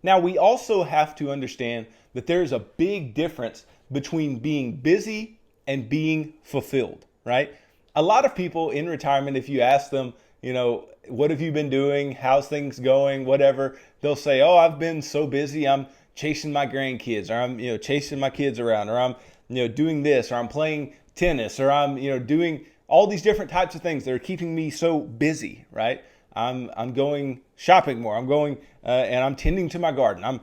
Now, we also have to understand that there is a big difference between being busy and being fulfilled, right? A lot of people in retirement, if you ask them, what have you been doing? How's things going? Whatever, they'll say, oh, I've been so busy. I'm chasing my grandkids, or I'm, chasing my kids around, or I'm, doing this, or I'm playing tennis, or I'm, doing all these different types of things that are keeping me so busy, right? I'm going shopping more. I'm going and I'm tending to my garden. I'm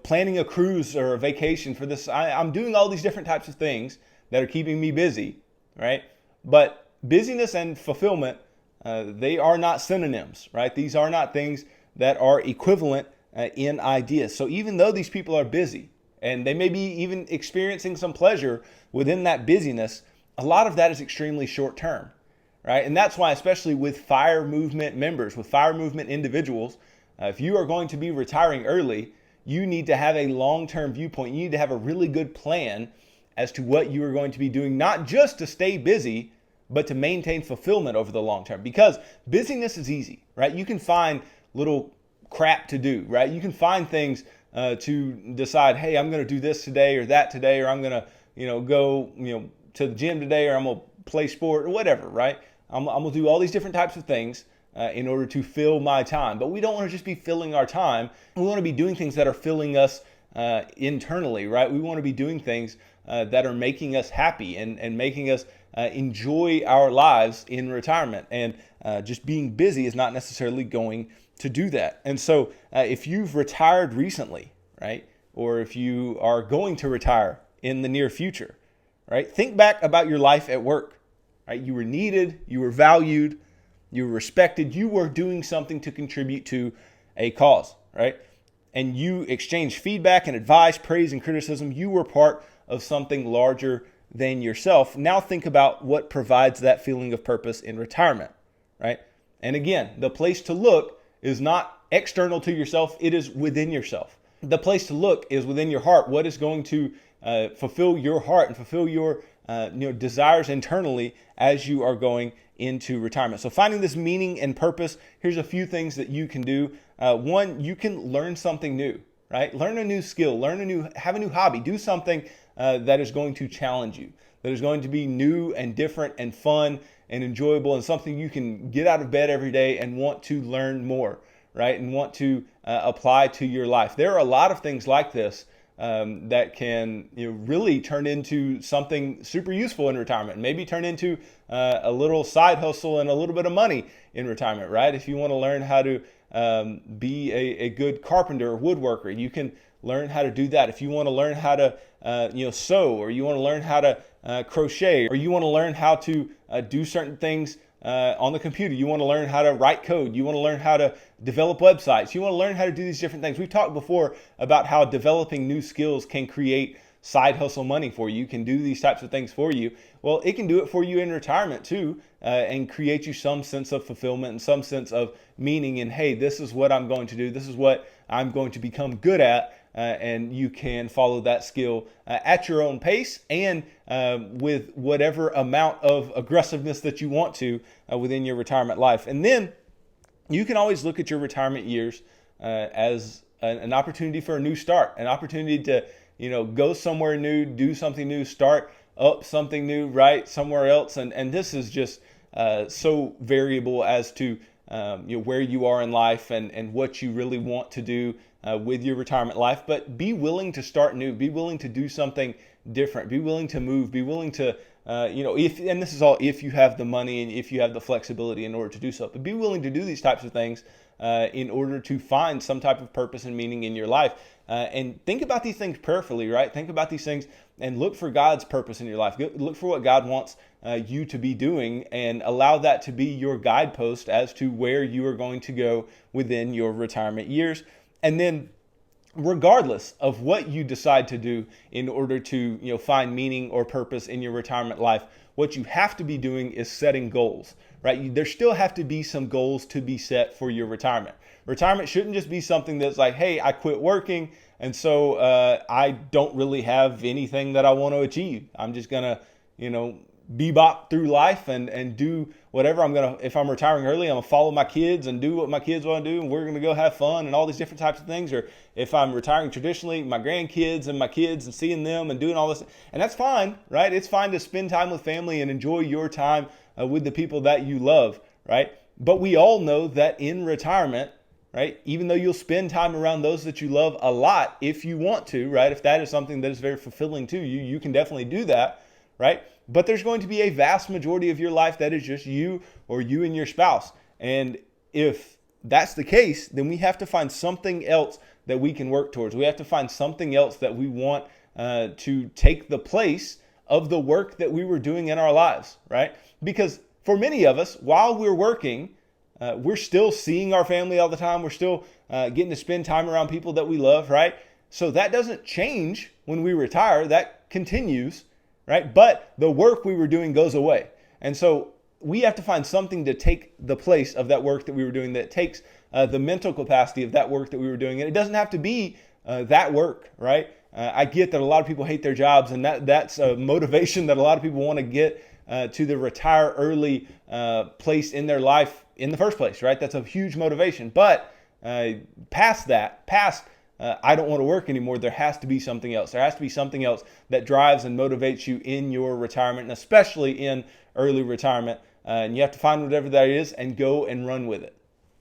planning a cruise or a vacation for this. I'm doing all these different types of things that are keeping me busy, right? But busyness and fulfillment, they are not synonyms, right? These are not things that are equivalent in ideas. So even though these people are busy and they may be even experiencing some pleasure within that busyness, a lot of that is extremely short term, right? And that's why, especially with fire movement members, with fire movement individuals, if you are going to be retiring early, you need to have a long-term viewpoint. You need to have a really good plan as to what you are going to be doing, not just to stay busy, but to maintain fulfillment over the long term. Because busyness is easy, right? You can find little crap to do, right? You can find things to decide, hey, I'm going to do this today or that today, or I'm going to, go, to the gym today, or I'm going to play sport or whatever, right? I'm going to do all these different types of things in order to fill my time. But we don't want to just be filling our time. We want to be doing things that are filling us internally, right? We want to be doing things that are making us happy and making us enjoy our lives in retirement. And just being busy is not necessarily going to do that. And so if you've retired recently, right, or if you are going to retire in the near future, right, think back about your life at work, right? You were needed, you were valued, you were respected, you were doing something to contribute to a cause, right? And you exchanged feedback and advice, praise and criticism. You were part of something larger than yourself. Now think about what provides that feeling of purpose in retirement, right? And again, the place to look is not external to yourself, it is within yourself. The place to look is within your heart. What is going to fulfill your heart and fulfill your desires internally as you are going into retirement. So finding this meaning and purpose, here's a few things that you can do. One, you can learn something new, right? Learn a new skill, have a new hobby, do something that is going to challenge you, that is going to be new and different and fun and enjoyable, and something you can get out of bed every day and want to learn more, right? And want to apply to your life. There are a lot of things like this that can really turn into something super useful in retirement. Maybe turn into a little side hustle and a little bit of money in retirement, right? If you want to learn how to be a good carpenter or woodworker, you can learn how to do that. If you want to learn how to sew, or you want to learn how to crochet, or you want to learn how to do certain things on the computer, you want to learn how to write code, you want to learn how to develop websites, you want to learn how to do these different things. We've talked before about how developing new skills can create side hustle money for you, can do these types of things for you. Well, it can do it for you in retirement too, and create you some sense of fulfillment and some sense of meaning in, hey, this is what I'm going to do, this is what I'm going to become good at. And you can follow that skill at your own pace and with whatever amount of aggressiveness that you want to within your retirement life. And then you can always look at your retirement years as an opportunity for a new start, an opportunity to go somewhere new, do something new, start up something new, right, somewhere else. And this is just so variable as to where you are in life and what you really want to do with your retirement life. But be willing to start new, be willing to do something different, be willing to move, be willing to, and this is all if you have the money and if you have the flexibility in order to do so, but be willing to do these types of things in order to find some type of purpose and meaning in your life. And think about these things prayerfully, right? Think about these things and look for God's purpose in your life. Look for what God wants you to be doing, and allow that to be your guidepost as to where you are going to go within your retirement years. And then regardless of what you decide to do in order to find meaning or purpose in your retirement life, what you have to be doing is setting goals, right? There still have to be some goals to be set for your retirement. Retirement shouldn't just be something that's like, hey, I quit working, and so I don't really have anything that I want to achieve. I'm just gonna bebop through life and do whatever. If I'm retiring early, I'm gonna follow my kids and do what my kids want to do, and we're gonna go have fun and all these different types of things. Or if I'm retiring traditionally, my grandkids and my kids and seeing them and doing all this, and that's fine, right? It's fine to spend time with family and enjoy your time with the people that you love, right? But we all know that in retirement, right, even though you'll spend time around those that you love a lot if you want to, right, if that is something that is very fulfilling to you, you can definitely do that, right? But there's going to be a vast majority of your life that is just you or you and your spouse. And if that's the case, then we have to find something else that we can work towards. We have to find something else that we want to take the place of the work that we were doing in our lives, right? Because for many of us, while we're working, we're still seeing our family all the time. We're still getting to spend time around people that we love, right? So that doesn't change when we retire. That continues, right? But the work we were doing goes away. And so we have to find something to take the place of that work that we were doing, that takes the mental capacity of that work that we were doing. And it doesn't have to be that work, right? I get that a lot of people hate their jobs, and that's a motivation that a lot of people want to get to the retire early place in their life in the first place, right? That's a huge motivation. But past I don't want to work anymore, there has to be something else. There has to be something else that drives and motivates you in your retirement, and especially in early retirement. And you have to find whatever that is and go and run with it.